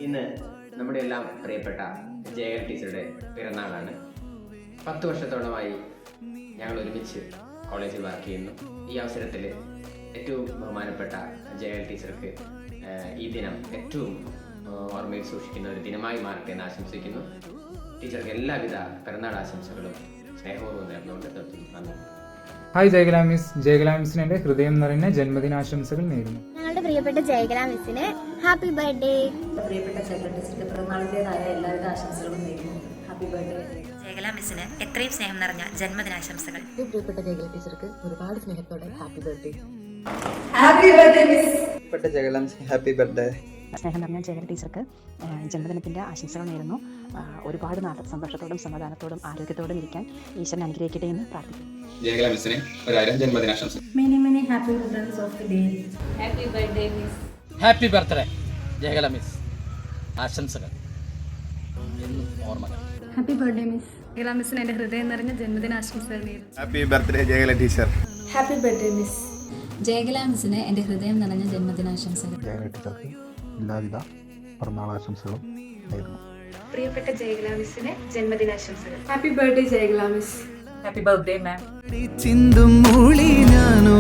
ഇന്ന് നമ്മുടെ എല്ലാം പ്രിയപ്പെട്ട ജയകല ടീച്ചറുടെ പിറന്നാളാണ്. 10 വർഷത്തോളമായി ഞങ്ങൾ ഒരുമിച്ച് കോളേജിൽ വർക്ക് ചെയ്യുന്നു. ഈ അവസരത്തിൽ ഏറ്റവും ബഹുമാനപ്പെട്ട ജയകല ടീച്ചർക്ക് ഈ ദിനം ഏറ്റവും ഓർമ്മയിൽ സൂക്ഷിക്കുന്ന ഒരു ദിനമായി മാറട്ടെ എന്ന് ആശംസിക്കുന്നു. ടീച്ചർക്ക് എല്ലാവിധ പിറന്നാൾ ആശംസകളും സ്നേഹപൂർവ്വം നേർന്നുകൊണ്ട് നിർത്തുന്നു. നന്ദി. Hi Jayakala miss. ജയകല മിസ്സിന് എൻ്റെ ഹൃദയം നിറഞ്ഞ ജന്മദിനാശംസകൾ നേരുന്നു. ഞങ്ങളുടെ പ്രിയപ്പെട്ട ജയകല മിസ്സിന് ഹാപ്പി ബർത്ത്ഡേ. പ്രിയപ്പെട്ട ജയകല ടീച്ചർക്ക് പിറന്നാളിൻ്റെതായ എല്ലാവിധ ആശംസകളും നേരുന്നു. Happy birthday. ജയകല മിസ്സിന് എത്രയും സ്നേഹം നിറഞ്ഞ ജന്മദിനാശംസകൾ. പ്രിയപ്പെട്ട ജയകല ടീച്ചർക്ക് ഒരുപാട് സ്നേഹത്തോടെ happy birthday. Happy birthday miss. പ്രിയപ്പെട്ട ജയകല മിസ് ഹാപ്പി ബർത്ത്ഡേ. സ്നേഹം നിറഞ്ഞ ജയകല ടീച്ചർക്ക് ജന്മദിനത്തിൻ്റെ ആശംസകൾ നേരുന്നു. ഒരുപാട് നാൾ സന്തോഷത്തോടും സമാധാനത്തോടും ആരോഗ്യത്തോടും ഇരിക്കാൻ ഈശ്വരൻ അനുഗ്രഹിക്കട്ടെ എന്ന് പ്രാർത്ഥിക്കുന്നു. ജയകല മിസ്സിന് 1000 ജന്മദിനാശംസകൾ. Many happy returns of the day. Happy birthday miss. Happy birthday Jayakala miss. ആശംസകൾ എന്നും ഓർമ്മകൾ. Happy birthday miss. ജയകല മിസ്സിന് എൻ്റെ ഹൃദയം നിറഞ്ഞ ജന്മദിനാശംസകൾ നേരുന്നു. Happy birthday Jayakala teacher. Happy birthday miss. Jayakala മിസ്സിന് എൻ്റെ ഹൃദയം നിറഞ്ഞ ജന്മദിനാശംസകൾ. ജയകല ടീച്ചർക്ക് എല്ലാവിധ പിറന്നാളാശംസകളും നേരുന്നു. പ്രിയപ്പെട്ട ജയകല മിസ്സിന് ജന്മദിനാശംസകൾ. Happy birthday Jayakala miss. Happy birthday ma'am. ചിന്തും മൂളി ഞാനോ